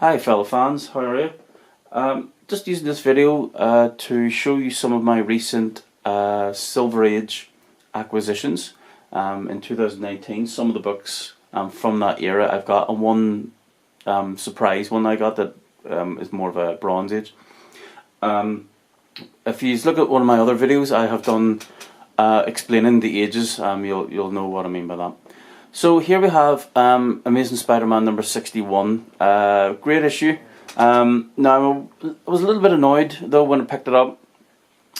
Hi fellow fans, how are you? Just using this video to show you some of my recent Silver Age acquisitions in 2019. Some of the books from that era I've got, and one surprise one I got that is more of a Bronze Age. If you look at one of my other videos, I have done explaining the ages. You'll know what I mean by that. So here we have Amazing Spider-Man number 61. Great issue. Now I was a little bit annoyed though when I picked it up.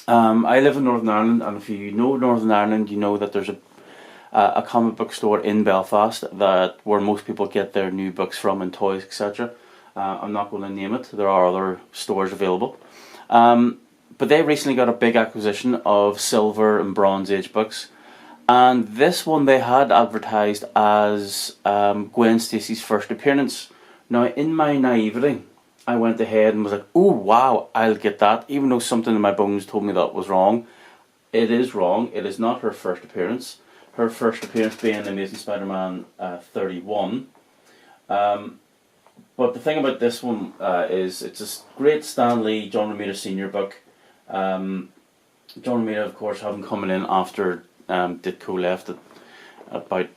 I live in Northern Ireland, and if you know Northern Ireland, you know that there's a comic book store in Belfast where most people get their new books from, and toys, etc. I'm not going to name it. There are other stores available. But they recently got a big acquisition of Silver and Bronze Age books. And this one they had advertised as Gwen Stacy's first appearance. Now, in my naivety, I went ahead and was like, "Oh wow, I'll get that," even though something in my bones told me that was wrong. It is wrong. It is not her first appearance. Her first appearance being Amazing Spider-Man 31. But the thing about this one is it's a great Stan Lee, John Romita Sr. book. John Romita, of course, having coming in after Ditko left at about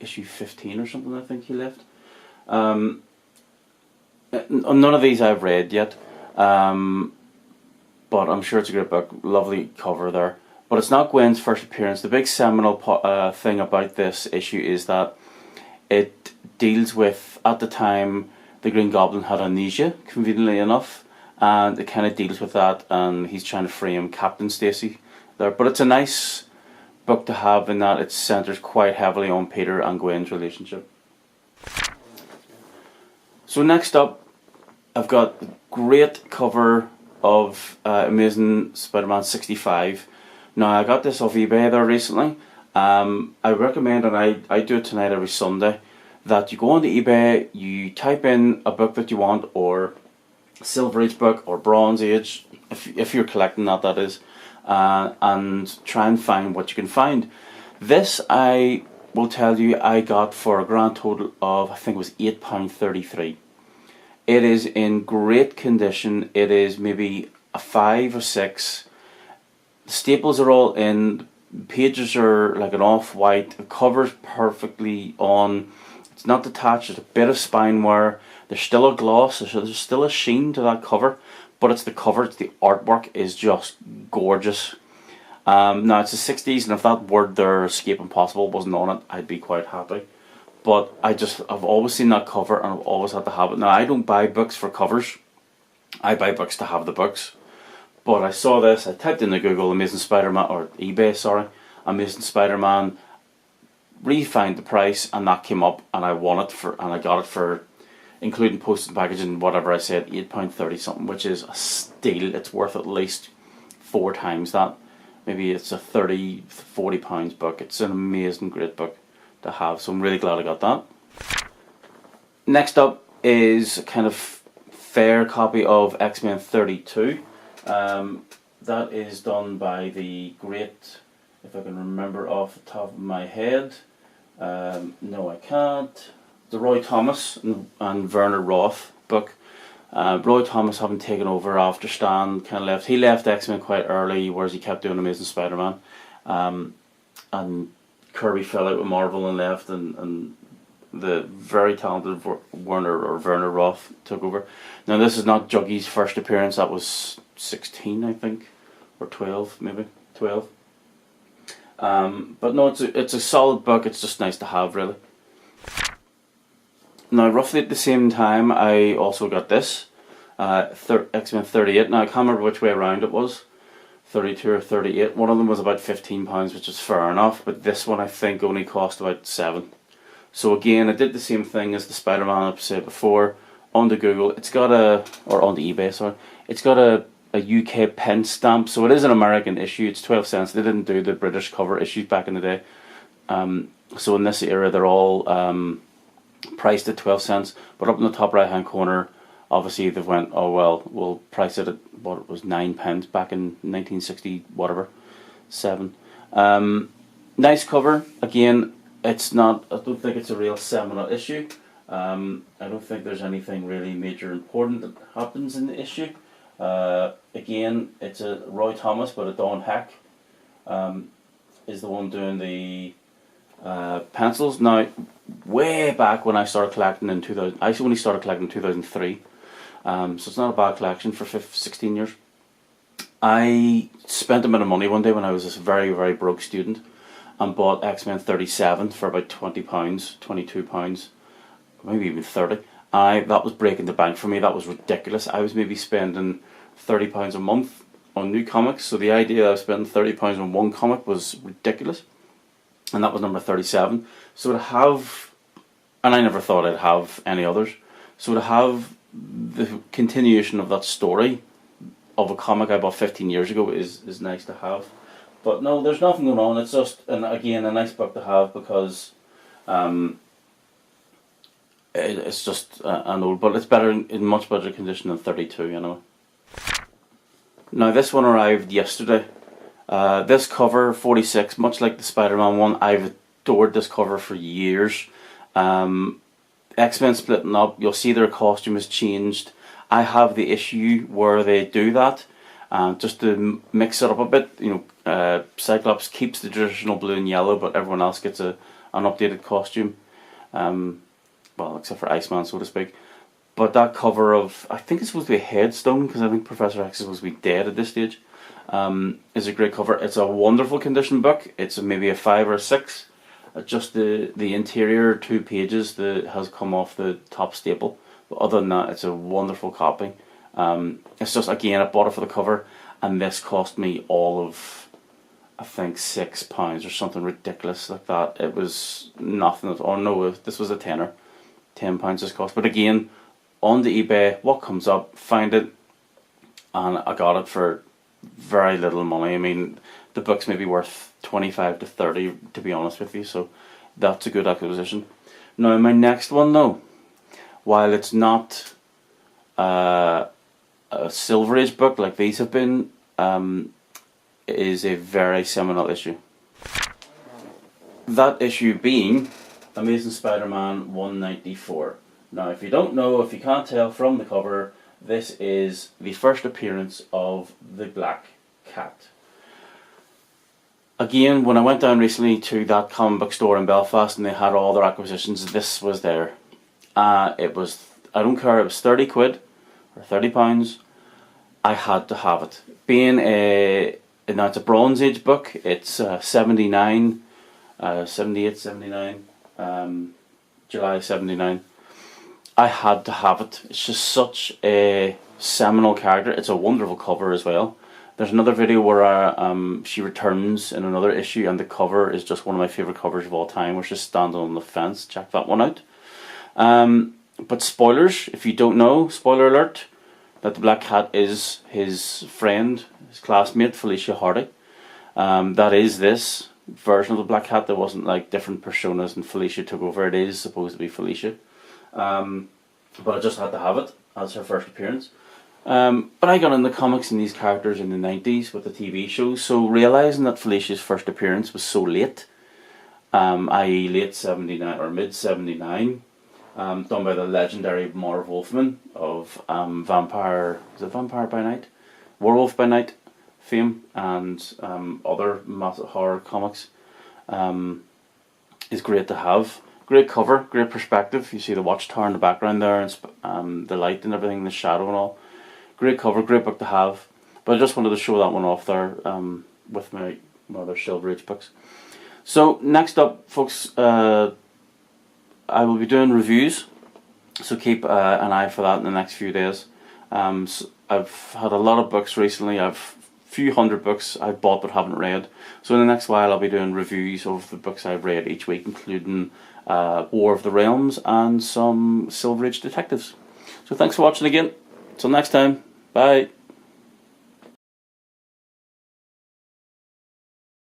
issue 15 or something, I think he left. None of these I've read yet, but I'm sure it's a great book. Lovely cover there. But it's not Gwen's first appearance. The big seminal thing about this issue is that it deals with, at the time, the Green Goblin had amnesia, conveniently enough, and it kind of deals with that, and he's trying to frame Captain Stacy there. But it's a nice book to have in that it centres quite heavily on Peter and Gwen's relationship. So next up, I've got the great cover of Amazing Spider-Man 65. Now, I got this off eBay there recently. I recommend, and I do it tonight every Sunday, that you go onto eBay, you type in a book that you want, or Silver Age book, or Bronze Age, if you're collecting that is, and try and find what you can find. This, I will tell you, I got for a grand total of, I think it was £8.33. It is in great condition. It is maybe a 5 or 6. The staples are all in. The pages are like an off-white. The cover's perfectly on. It's not detached. There's a bit of spine wear. There's still a gloss. There's still a sheen to that cover. But it's the cover, it's the artwork is just gorgeous. Now it's the 60s, and if that word there, Escape Impossible, wasn't on it, I'd be quite happy. But I've always seen that cover, and I've always had to have it. Now, I don't buy books for covers. I buy books to have the books. But I saw this, I typed into Google Amazing Spider-Man, or eBay, sorry, Amazing Spider-Man, refined the price, and that came up, and I got it for, including post and packaging, whatever I said, £8.30 something, which is a steal. It's worth at least 4 times that. Maybe it's a £30–40 book. It's an amazing, great book to have, so I'm really glad I got that. Next up is a kind of fair copy of X-Men 32. That is done by the great, if I can remember off the top of my head, no I can't, the Roy Thomas and Werner Roth book. Roy Thomas having taken over after Stan kind of left. He left X-Men quite early, whereas he kept doing Amazing Spider-Man. And Kirby fell out with Marvel and left, and the very talented Werner Roth took over. Now, this is not Juggy's first appearance. That was 16, I think, or 12, maybe 12. But no, it's a solid book. It's just nice to have, really. Now, roughly at the same time, I also got this, X-Men 38. Now, I can't remember which way around it was, 32 or 38. One of them was about £15, which is fair enough, but this one I think only cost about 7. So again, I did the same thing as the Spider-Man I've said before. Onto Google, onto eBay, sorry. It's got a UK pen stamp, so it is an American issue. It's 12 cents. They didn't do the British cover issues back in the day. So in this era, they're all priced at 12 cents, but up in the top right hand corner, obviously they've went, oh well, we'll price it at what it was, 9 pence back in 1960 whatever 7. Nice cover. Again, it's not, I don't think it's a real seminal issue. I don't think there's anything really major important that happens in the issue. Again, it's a Roy Thomas, but a Don Heck is the one doing the pencils. Now, way back when I started collecting in 2000, I only started collecting in 2003, so it's not a bad collection for 16 years. I spent a bit of money one day when I was a very, very broke student and bought X-Men 37 for about £20, £22, maybe even 30. That was breaking the bank for me. That was ridiculous. I was maybe spending £30 a month on new comics, so the idea of spending £30 on one comic was ridiculous. And that was number 37. So to have, and I never thought I'd have any others, so to have the continuation of that story of a comic I bought 15 years ago is nice to have. But no, there's nothing going on. It's just, and again, a nice book to have because it's just an old, but it's better in much better condition than 32, you know. Now this one arrived yesterday. This cover, 46, much like the Spider-Man one, I've adored this cover for years. X-Men splitting up, you'll see their costume has changed. I have the issue where they do that, just to mix it up a bit. You know, Cyclops keeps the traditional blue and yellow, but everyone else gets an updated costume. Well, except for Iceman, so to speak. But that cover of, I think it's supposed to be a headstone, because I think Professor X is supposed to be dead at this stage, is a great cover. It's a wonderful condition book. It's maybe a 5 or a 6. Just the interior 2 pages that has come off the top staple. But other than that, it's a wonderful copy. It's just, again, I bought it for the cover, and this cost me all of, I think, £6 or something ridiculous like that. It was nothing. Oh no, this was a tenner. £10 this cost. But again, on the eBay, what comes up, find it, and I got it for very little money. I mean, the book's maybe worth 25 to 30, to be honest with you, so that's a good acquisition. Now, my next one, though, while it's not a Silver Age book like these have been, is a very seminal issue. That issue being Amazing Spider-Man 194. Now, if you don't know, if you can't tell from the cover, this is the first appearance of the Black Cat. Again, when I went down recently to that comic book store in Belfast and they had all their acquisitions, this was there. It was, I don't care, it was 30 quid or £30. I had to have it. Being now it's a Bronze Age book, it's 78, 79, July 79. I had to have it. It's just such a seminal character. It's a wonderful cover as well. There's another video where she returns in another issue, and the cover is just one of my favourite covers of all time, where she's standing on the fence. Check that one out. But spoilers, if you don't know, spoiler alert, that the Black Cat is his friend, his classmate, Felicia Hardy. That is this version of the Black Cat. There wasn't like different personas and Felicia took over. It is supposed to be Felicia. But I just had to have it as her first appearance. But I got into comics and these characters in the 90s with the TV shows, so realising that Felicia's first appearance was so late, i.e. late 79 or mid 79, done by the legendary Marv Wolfman of Vampire by Night? Werewolf by Night fame and other massive horror comics, is great to have. Great cover, great perspective. You see the watchtower in the background there, and the light and everything, the shadow and all. Great cover, great book to have. But I just wanted to show that one off there with my other Silver Age books. So next up, folks, I will be doing reviews, so keep an eye for that in the next few days. So I've had a lot of books recently. I've a few hundred books I've bought but haven't read. So in the next while I'll be doing reviews of the books I've read each week, including War of the Realms and some Silver Age detectives. So thanks for watching again. Till next time. Bye.